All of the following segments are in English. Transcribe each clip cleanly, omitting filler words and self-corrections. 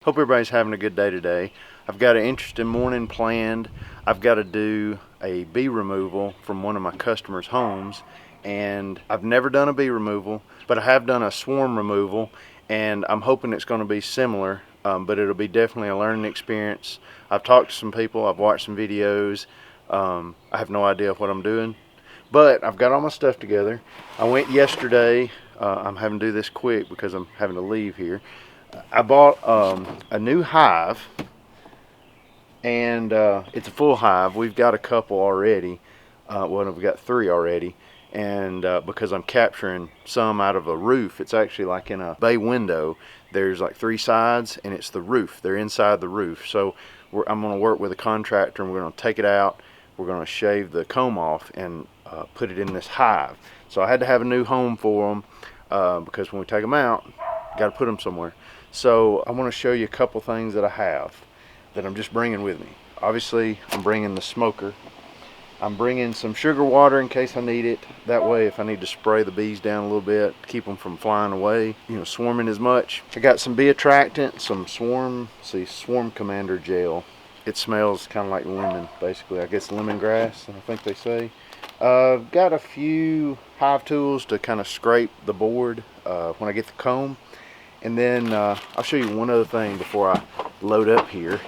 Hope everybody's having a good day today. I've got an interesting morning planned. I've got to do a bee removal from one of my customers' homes, and I've never done a bee removal, but I have done a swarm removal, and I'm hoping it's going to be similar, but it'll be definitely a learning experience. I've talked to some people, I've watched some videos. I have no idea what I'm doing, but I've got all my stuff together. I went yesterday. I'm having to do this quick because I'm having to leave here. I bought a new hive, and it's a full hive. We've got a couple already. Well, we've got 3 already, and because I'm capturing some out of a roof, it's actually like in a bay window. There's like 3 sides, and it's the roof. They're inside the roof. So I'm going to work with a contractor, and we're going to take it out. We're going to shave the comb off and put it in this hive. So I had to have a new home for them because when we take them out, got to put them somewhere. So I want to show you a couple things that I have that I'm just bringing with me. Obviously, I'm bringing the smoker. I'm bringing some sugar water in case I need it. That way, if I need to spray the bees down a little bit, keep them from flying away, swarming as much. I got some bee attractant, some swarm commander gel. It smells kind of like lemon, basically. I guess lemongrass, I think they say. Got a few hive tools to kind of scrape the board when I get the comb. And then I'll show you one other thing before I load up here.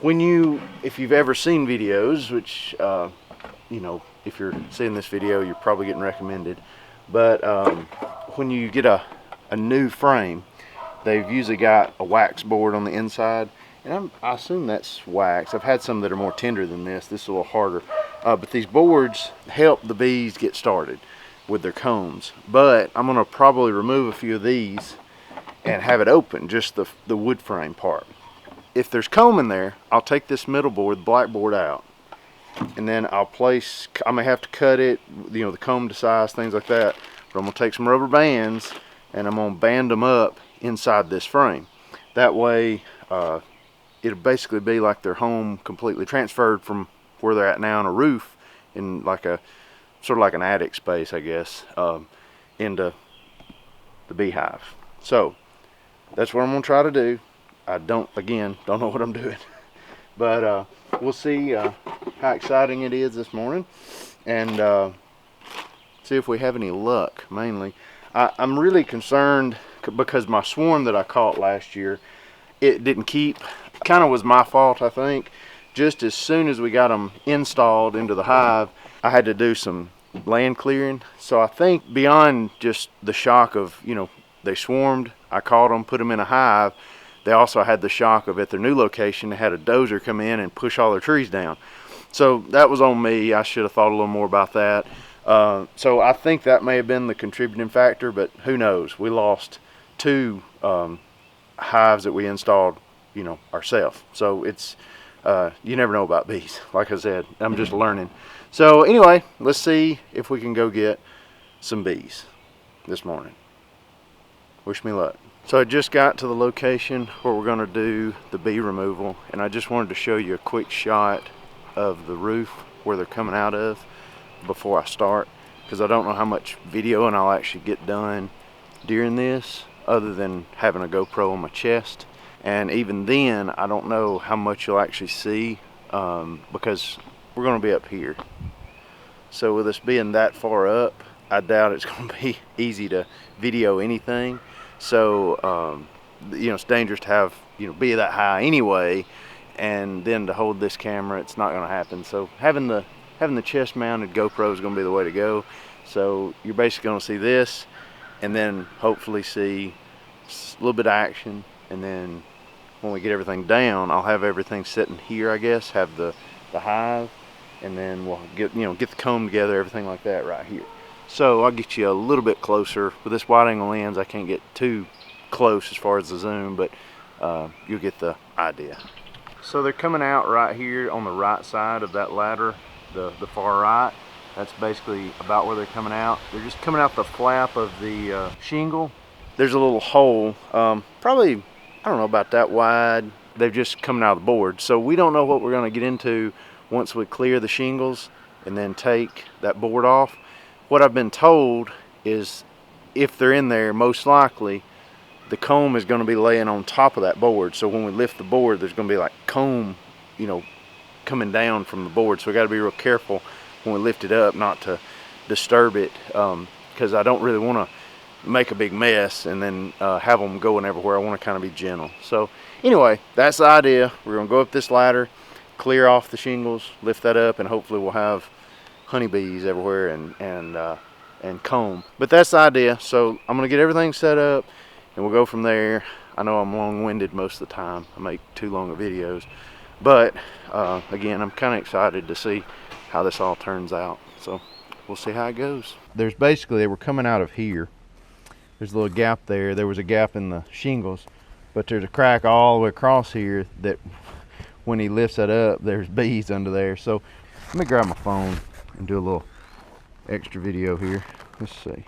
If you've ever seen videos, which, if you're seeing this video, you're probably getting recommended. But when you get a new frame, they've usually got a wax board on the inside. And I assume that's wax. I've had some that are more tender than this. This is a little harder. But these boards help the bees get started with their combs. But I'm going to probably remove a few of these and have it open, just the wood frame part. If there's comb in there, I'll take this middle board, the black board, out, and then I may have to cut it, the comb to size, things like that, but I'm gonna take some rubber bands and I'm gonna band them up inside this frame. That way, it'll basically be like their home completely transferred from where they're at now on a roof, in like sort of like an attic space, I guess, into the beehive. So that's what I'm gonna try to do. I don't know what I'm doing, but we'll see how exciting it is this morning, and see if we have any luck. Mainly, I'm really concerned because my swarm that I caught last year, it didn't keep. Kind of was my fault, I think. Just as soon as we got them installed into the hive, I had to do some land clearing. So I think beyond just the shock of, they swarmed, I caught them, put them in a hive, they also had the shock of, at their new location, they had a dozer come in and push all their trees down. So that was on me. I should have thought a little more about that. So I think that may have been the contributing factor, but who knows? We lost 2 hives that we installed, ourselves. So it's, you never know about bees. Like I said, I'm just learning. So anyway, let's see if we can go get some bees this morning. Wish me luck. So I just got to the location where we're going to do the bee removal, and I just wanted to show you a quick shot of the roof where they're coming out of before I start, because I don't know how much video and I'll actually get done during this other than having a GoPro on my chest. And even then, I don't know how much you'll actually see because we're going to be up here. So with us being that far up, I doubt it's going to be easy to video anything. So, it's dangerous to have, be that high anyway, and then to hold this camera, it's not going to happen. So having the chest mounted GoPro is going to be the way to go. So you're basically going to see this, and then hopefully see a little bit of action, and then when we get everything down, I'll have everything sitting here, I guess, have the hive, and then we'll get the comb together, everything like that right here. So I'll get you a little bit closer. With this wide angle lens, I can't get too close as far as the zoom, but you'll get the idea. So they're coming out right here on the right side of that ladder, the far right. That's basically about where they're coming out. They're just coming out the flap of the shingle. There's a little hole, probably, I don't know, about that wide. They're just coming out of the board. So we don't know what we're going to get into once we clear the shingles and then take that board off. What I've been told is if they're in there, most likely the comb is going to be laying on top of that board. So when we lift the board, there's going to be like comb, you know, coming down from the board. So we got to be real careful when we lift it up not to disturb it, because I don't really want to make a big mess and then have them going everywhere. I want to kind of be gentle. So anyway, that's the idea. We're going to go up this ladder, clear off the shingles, lift that up, and hopefully we'll have honeybees everywhere and comb. But that's the idea. So I'm going to get everything set up and we'll go from there. I know I'm long-winded most of the time. I make too long of videos. But again, I'm kind of excited to see how this all turns out. So we'll see how it goes. There's basically, they were coming out of here. There's a little gap there. There was a gap in the shingles, but there's a crack all the way across here that when he lifts that up, there's bees under there. So let me grab my phone and do a little extra video here. Let's see.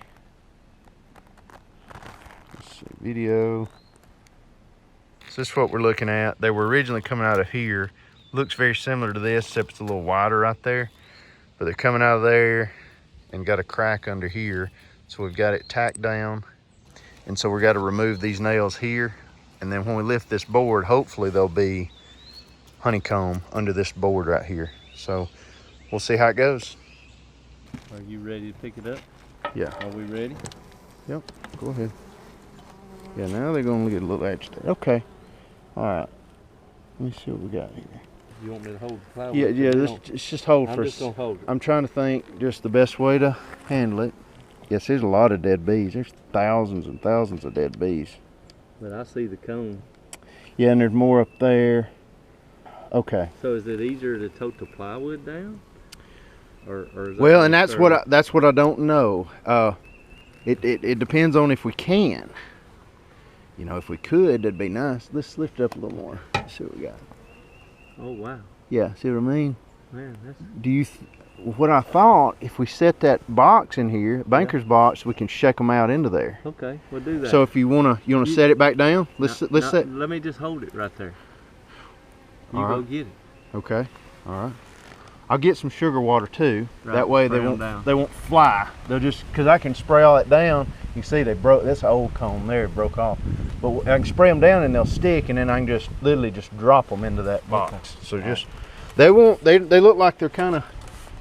Video. So this is what we're looking at. They were originally coming out of here. Looks very similar to this, except it's a little wider right there. But they're coming out of there and got a crack under here. So we've got it tacked down. And so we've got to remove these nails here. And then when we lift this board, hopefully there'll be honeycomb under this board right here. So we'll see how it goes. Are you ready to pick it up? Yeah. Are we ready? Yep, go ahead. Yeah, now they're gonna get a little agitated. Okay. All right. Let me see what we got here. You want me to hold the plywood? Yeah, it's just hold for. I'm just gonna hold it. I'm trying to think just the best way to handle it. Yes, there's a lot of dead bees. There's thousands and thousands of dead bees. But I see the cone. Yeah, and there's more up there. Okay. So is it easier to tote the plywood down? Or is that well, and that's what I don't know. It depends on if we can. You know, if we could, that'd be nice. Let's lift it up a little more. Let's see what we got. Oh wow. Yeah, see what I mean? Man, that's... Do you? What I thought, if we set that box in here, banker's box, we can shake them out into there. Okay, we'll do that. So if you wanna set it back down, let's set. Let me just hold it right there. You all go right. get it. Okay. All right. I'll get some sugar water too. Right, that way they won't fly. They'll just, because I can spray all that down. You can see they broke. That's an old comb there, it broke off. But I can spray them down and they'll stick, and then I can just literally just drop them into that box. Okay. So just they won't. They look like they're kind of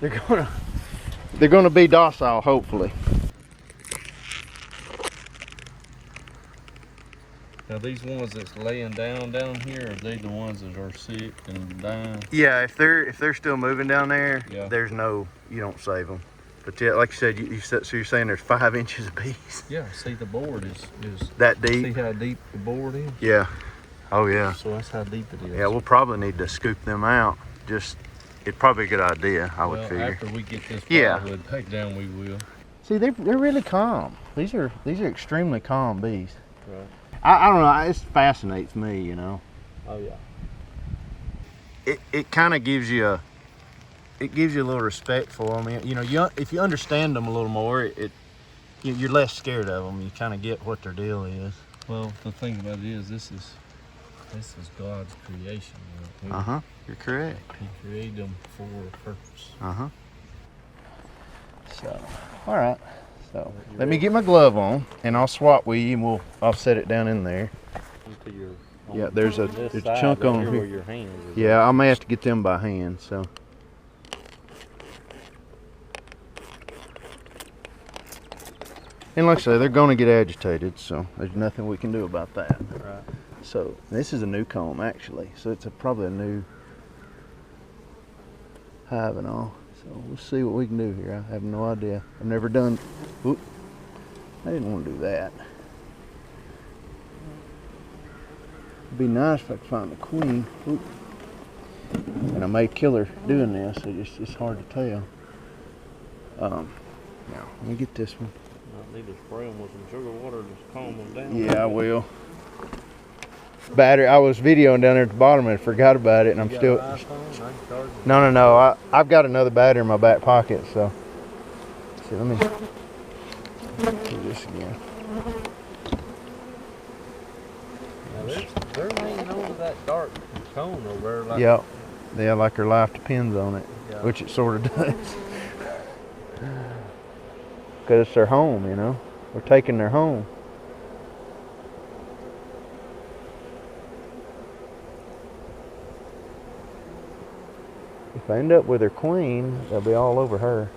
they're gonna be docile, hopefully. Now these ones that's laying down here, are they the ones that are sick and dying? Yeah, if they're still moving down there, yeah. There's no, you don't save them. But yeah, like you said, you said, so you're saying there's 5 inches of bees? Yeah, see the board is that deep. See how deep the board is? Yeah. Oh yeah. So that's how deep it is. Yeah, we'll probably need to scoop them out. Just, it's probably a good idea, I would figure. After we get this plywood back down, we will. See, they're really calm. These are extremely calm bees. Right. I don't know, it fascinates me, you know. Oh It yeah. kind of gives you a little respect for them. You know, if you understand them a little more, you're less scared of them. You kind of get what their deal is. Well, the thing about it is, this is God's creation. You know? You're correct. He created them for a purpose. So, all right. So let me get my glove on, and I'll swap with you, and I'll set it down in there. Yeah, there's a chunk on here. Where your hands is. Yeah, I may have to get them by hand. So. And like I say, they're going to get agitated, so there's nothing we can do about that. Right. So this is a new comb, actually. So it's probably a new hive and all. So we'll see what we can do here. I have no idea. I've never done. Oop, I didn't want to do that. It'd be nice if I could find the queen. Oop. And I may kill her doing this. It's hard to tell. Now let me get this one. I need to spray them with some sugar water and just calm them down. Yeah, I will. Battery. I was videoing down there at the bottom and forgot about it, and I'm still. No. I've got another battery in my back pocket, so. Let's see, let me do this again. Now they're laying over that dark cone over there. Like, yeah, like her life depends on it, which it sort of does. Because it's their home, you know. We're taking their home. If I end up with her queen, they'll be all over her.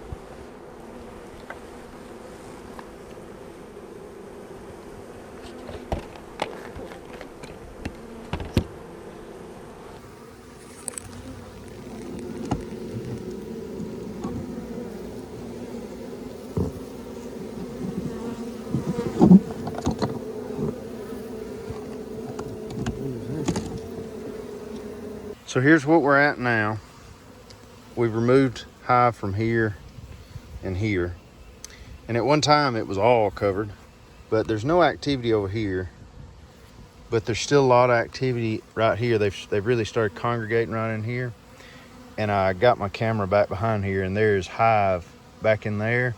So here's what we're at now. We've removed hive from here and here. And at one time it was all covered, but there's no activity over here. But there's still a lot of activity right here. They've really started congregating right in here. And I got my camera back behind here, and there's hive back in there.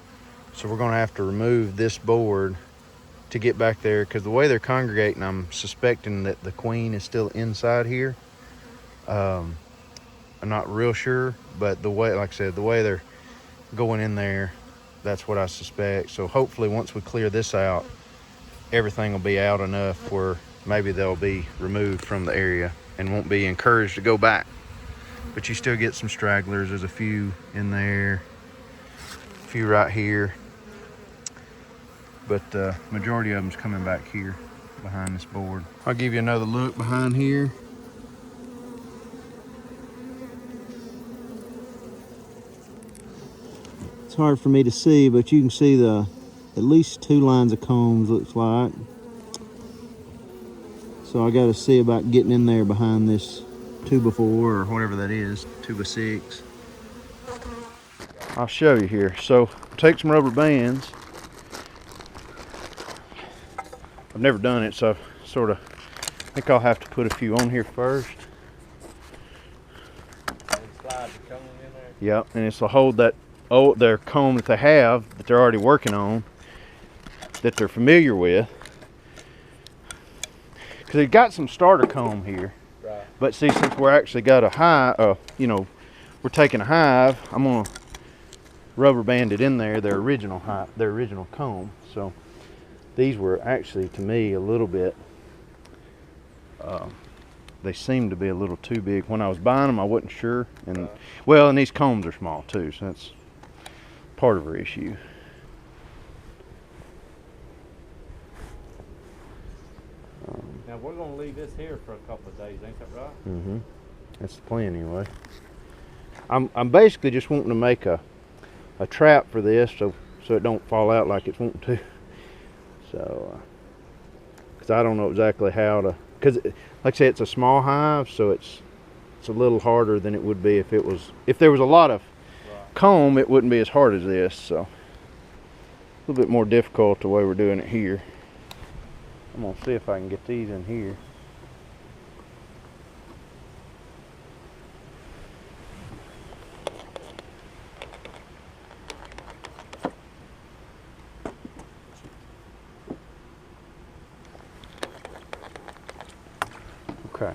So we're gonna have to remove this board to get back there, because the way they're congregating, I'm suspecting that the queen is still inside here. I'm not real sure, but the way, like I said, the way they're going in there, that's what I suspect. So hopefully once we clear this out, everything will be out enough where maybe they'll be removed from the area and won't be encouraged to go back. But you still get some stragglers. There's a few in there, a few right here, but majority of them's coming back here behind this board. I'll give you another look behind here. It's hard for me to see, but you can see at least 2 lines of combs, looks like. So I got to see about getting in there behind this 2x4 or whatever that is, 2x6. I'll show you here. So take some rubber bands. I've never done it, so I think I'll have to put a few on here first. And slide the cone in there. Yep, and it's to hold their comb that they have, that they're already working on, that they're familiar with. Because they've got some starter comb here. Right. But see, since we're actually got a hive, we're taking a hive, I'm gonna rubber band it in there, their original comb. So these were actually, to me, a little bit, they seemed to be a little too big. When I was buying them, I wasn't sure. And well, and these combs are small too, so that's part of our issue. Now we're gonna leave this here for a couple of days, ain't that right? Mm-hmm. That's the plan anyway. I'm basically just wanting to make a trap for this, so it don't fall out like it's wanting to. So, because I don't know exactly how to, because like I say, it's a small hive, so it's a little harder than it would be if there was a lot of comb. It wouldn't be as hard as this. So a little bit more difficult the way we're doing it here. I'm gonna see if I can get these in here. Okay.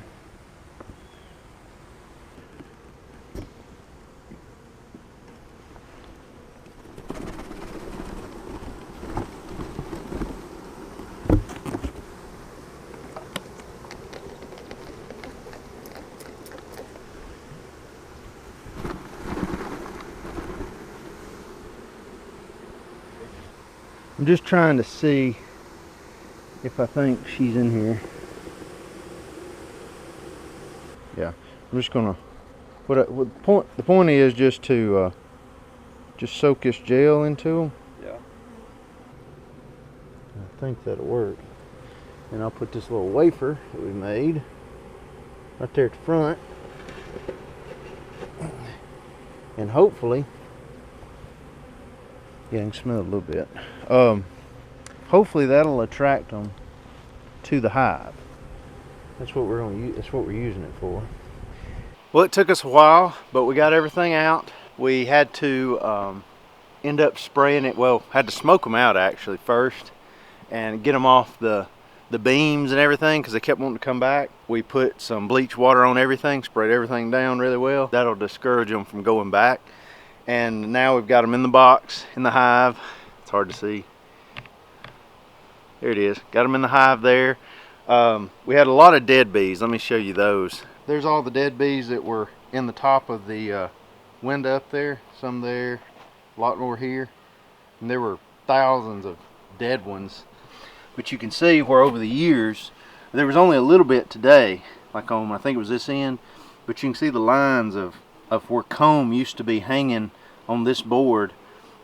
I'm just trying to see if I think she's in here. Yeah, I'm just gonna. The point is just to just soak this gel into them. Yeah. I think that'll work. And I'll put this little wafer that we made right there at the front, and hopefully, yeah, I can smell it a little bit. Hopefully that'll attract them to the hive. That's what we're going to use. That's what we're using it for. Well, it took us a while, but we got everything out. We had to end up spraying it. Well, had to smoke them out actually first, and get them off the beams and everything, because they kept wanting to come back. We put some bleach water on everything, sprayed everything down really well. That'll discourage them from going back. And now we've got them in the box, in the hive. It's hard to see. There it is. Got them in the hive there. We had a lot of dead bees. Let me show you those. There's all the dead bees that were in the top of the window up there, some there, a lot more here, and there were thousands of dead ones. But you can see where over the years, there was only a little bit today, like on, I think it was this end, but you can see the lines of where comb used to be hanging on this board,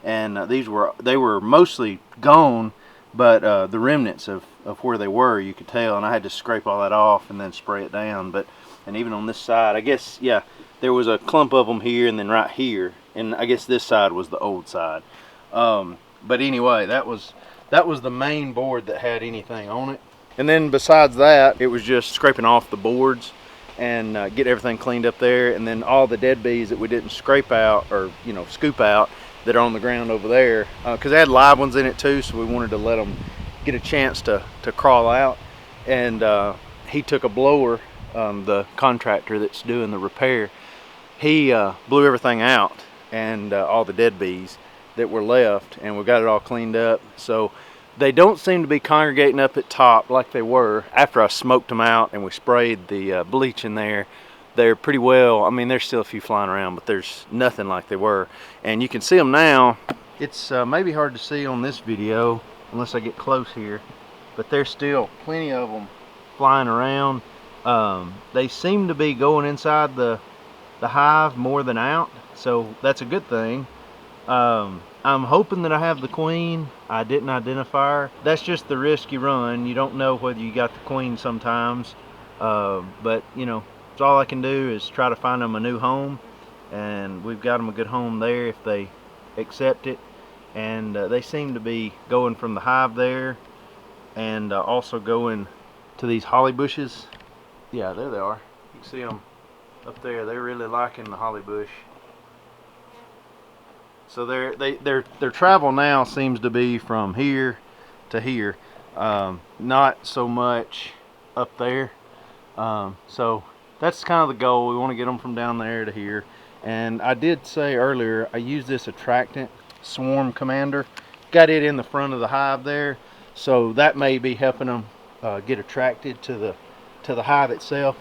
and they were mostly gone, but the remnants of where they were, you could tell, and I had to scrape all that off and then spray it down. But, and even on this side, I guess, yeah, there was a clump of them here and then right here, and I guess this side was the old side. But anyway, that was the main board that had anything on it. And then besides that, it was just scraping off the boards and get everything cleaned up there, and then all the dead bees that we didn't scrape out, or scoop out, that are on the ground over there, because they had live ones in it too, so we wanted to let them get a chance to crawl out. And he took a blower, the contractor that's doing the repair, he blew everything out, and all the dead bees that were left, and we got it all cleaned up. So they don't seem to be congregating up at top like they were after I smoked them out and we sprayed the bleach in there. They're pretty well, I mean, there's still a few flying around, but there's nothing like they were. And you can see them now. It's maybe hard to see on this video unless I get close here, but there's still plenty of them flying around. They seem to be going inside the hive more than out, so that's a good thing. I'm hoping that I have the queen. I didn't identify her. That's just the risk you run. You don't know whether you got the queen sometimes, but it's all I can do is try to find them a new home, and we've got them a good home there if they accept it. And they seem to be going from the hive there, and also going to these holly bushes. Yeah, there they are. You can see them up there. They're really liking the holly bush. So their travel now seems to be from here to here, not so much up there. So that's kind of the goal. We want to get them from down there to here. And I did say earlier, I used this attractant, Swarm Commander. Got it in the front of the hive there, so that may be helping them get attracted to the hive itself.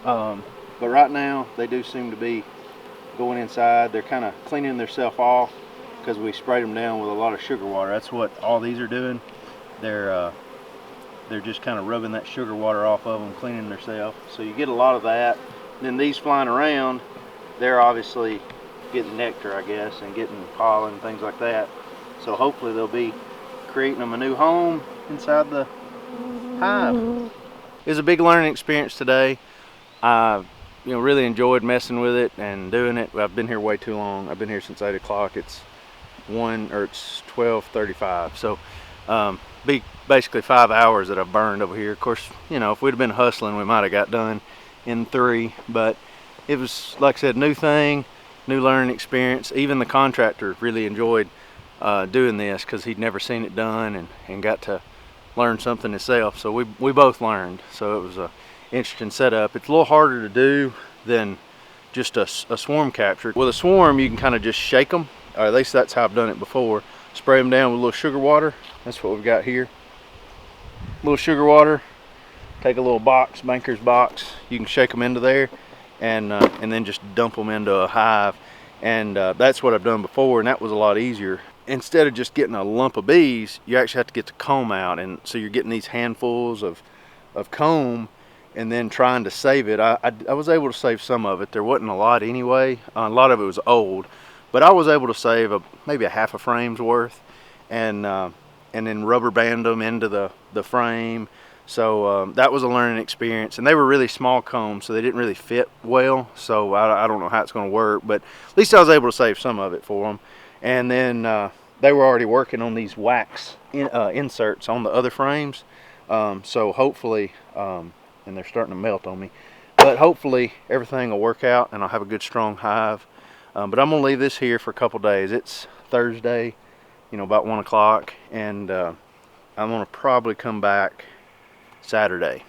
But right now, they do seem to be going inside. They're kind of cleaning themselves off because we sprayed them down with a lot of sugar water. That's what all these are doing. They're just kind of rubbing that sugar water off of them, cleaning themselves. So you get a lot of that. Then these flying around, they're obviously getting nectar, I guess, and getting pollen and things like that. So hopefully they'll be creating them a new home inside the hive. It was a big learning experience today. Really enjoyed messing with it and doing it. I've been here way too long. I've been here since 8 o'clock. It's 12:35. So be basically 5 hours that I've burned over here. Of course, if we'd have been hustling, we might have got done in 3. But it was, like I said, new thing, new learning experience. Even the contractor really enjoyed doing this because he'd never seen it done and got to learn something himself. So we both learned. So it was a interesting setup. It's a little harder to do than just a swarm capture. With a swarm, you can kind of just shake them, or at least that's how I've done it before. Spray them down with a little sugar water. That's what we've got here. A little sugar water. Take a little box, banker's box. You can shake them into there, and then just dump them into a hive. And that's what I've done before, and that was a lot easier. Instead of just getting a lump of bees, you actually have to get the comb out, and so you're getting these handfuls of comb and then trying to save it. I was able to save some of it. There wasn't a lot anyway. A lot of it was old, but I was able to save maybe a half a frame's worth, and then rubber band them into the frame. So that was a learning experience, and they were really small combs, so they didn't really fit well. So I don't know how it's going to work, but at least I was able to save some of it for them. And then they were already working on these wax inserts on the other frames, so hopefully, and they're starting to melt on me, but hopefully everything will work out and I'll have a good strong hive. But I'm gonna leave this here for a couple days. It's Thursday, about 1 o'clock, and I'm gonna probably come back Saturday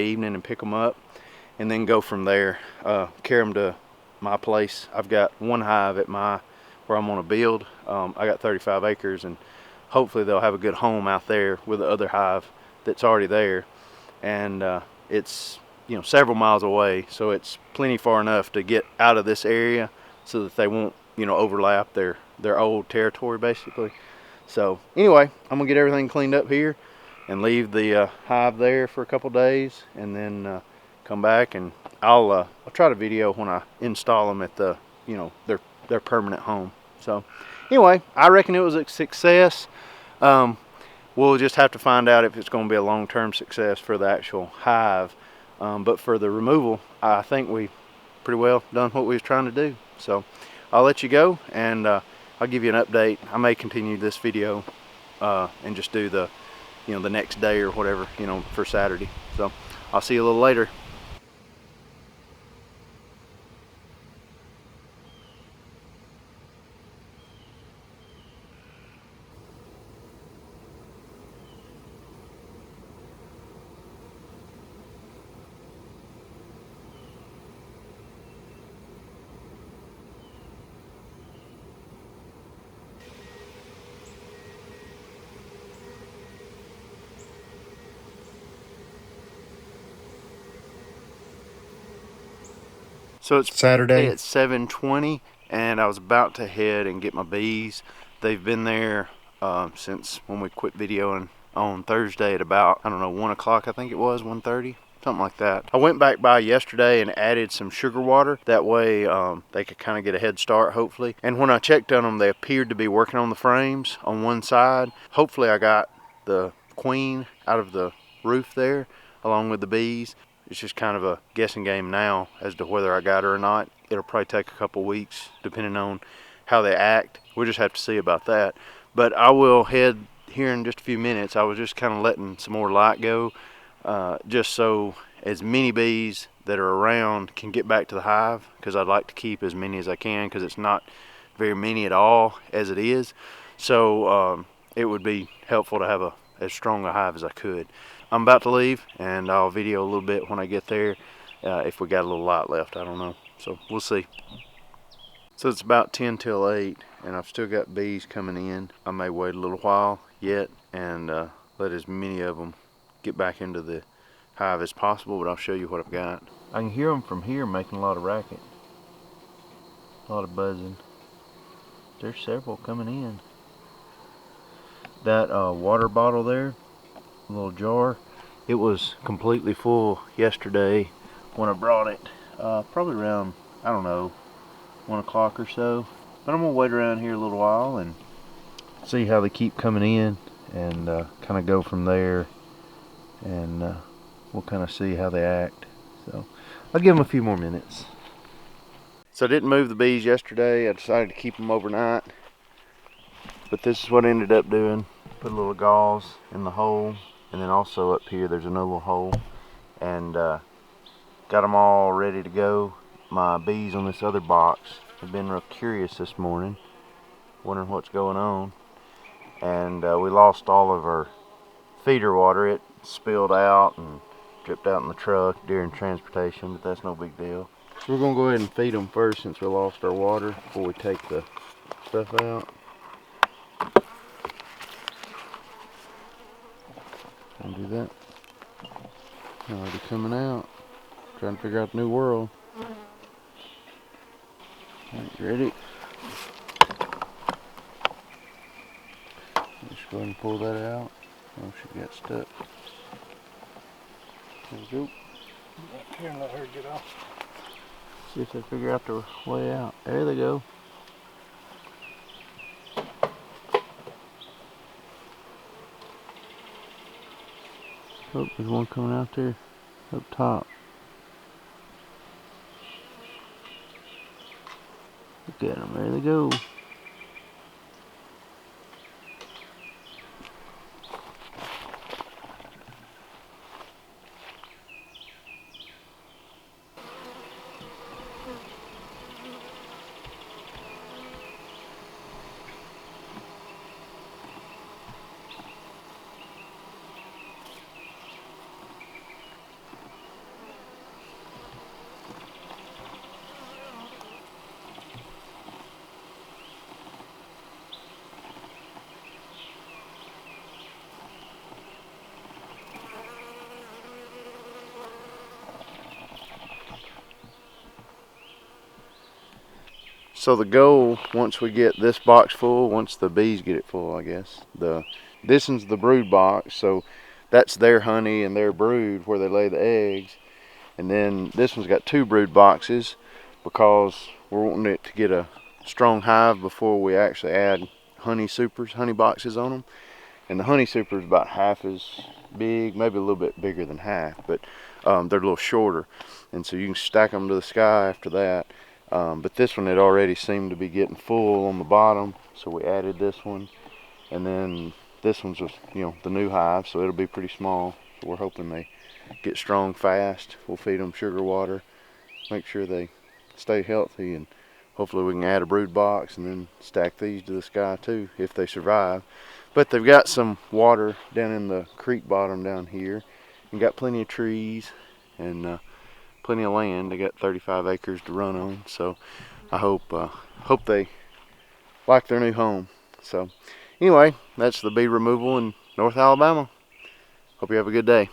evening and pick them up, and then go from there. Carry them to my place. I've got one hive at where I'm gonna build. I got 35 acres, and hopefully they'll have a good home out there with the other hive that's already there. And it's several miles away, so it's plenty far enough to get out of this area so that they won't overlap their old territory basically. So anyway, I'm gonna get everything cleaned up here and leave the hive there for a couple days, and then come back, and I'll try to video when I install them at the their permanent home. So anyway, I reckon it was a success. We'll just have to find out if it's going to be a long-term success for the actual hive. But for the removal, I think we pretty well done what we was trying to do. So I'll let you go, and I'll give you an update. I may continue this video and just do the the next day or whatever, for Saturday. So I'll see you a little later. So it's Saturday at 7:20, and I was about to head and get my bees. They've been there since when we quit videoing on Thursday at about, I don't know, 1 o'clock, I think it was, 1:30, something like that. I went back by yesterday and added some sugar water. That way they could kind of get a head start, hopefully. And when I checked on them, they appeared to be working on the frames on one side. Hopefully I got the queen out of the roof there along with the bees. It's just kind of a guessing game now as to whether I got her or not. It'll probably take a couple weeks depending on how they act. We'll just have to see about that. But I will head here in just a few minutes. I was just kind of letting some more light go just so as many bees that are around can get back to the hive, because I'd like to keep as many as I can, because it's not very many at all as it is. So it would be helpful to have as strong a hive as I could. I'm about to leave, and I'll video a little bit when I get there. If we got a little light left, I don't know. So we'll see. So it's about 10 till 8, and I've still got bees coming in. I may wait a little while yet and let as many of them get back into the hive as possible, but I'll show you what I've got. I can hear them from here making a lot of racket, a lot of buzzing. There's several coming in. That water bottle there, a little jar, it was completely full yesterday when I brought it, probably around, I don't know, 1 o'clock or so. But I'm gonna wait around here a little while and see how they keep coming in, and kind of go from there, and we'll kind of see how they act. So I'll give them a few more minutes. So I didn't move the bees yesterday. I decided to keep them overnight, but this is what I ended up doing. Put a little gauze in the hole, and then also up here there's another little hole, and got them all ready to go. My bees on this other box have been real curious this morning, wondering what's going on, and we lost all of our feeder water. It spilled out and dripped out in the truck during transportation, but that's no big deal. So we're gonna go ahead and feed them first, since we lost our water, before we take the stuff out. And do that. Already coming out. Trying to figure out the new world. Alright, ready? Just go ahead and pull that out. Oh, she got stuck. There we go. Here and let her get off. See if they figure out their way out. There they go. Oh, there's one coming out there up top. Look at them, there they go. So the goal, once we get this box full, once the bees get it full, I guess, this one's the brood box, so that's their honey and their brood where they lay the eggs. And then this one's got 2 brood boxes because we're wanting it to get a strong hive before we actually add honey boxes on them. And the honey super is about half as big, maybe a little bit bigger than half, but they're a little shorter. And so you can stack them to the sky after that. But this one had already seemed to be getting full on the bottom, so we added this one. And then this one's just, the new hive, so it'll be pretty small. So we're hoping they get strong fast. We'll feed them sugar water, make sure they stay healthy, and hopefully we can add a brood box and then stack these to the sky too if they survive. But they've got some water down in the creek bottom down here, and got plenty of trees and plenty of land. They got 35 acres to run on, so I hope they like their new home. So anyway, that's the bee removal in North Alabama. Hope you have a good day.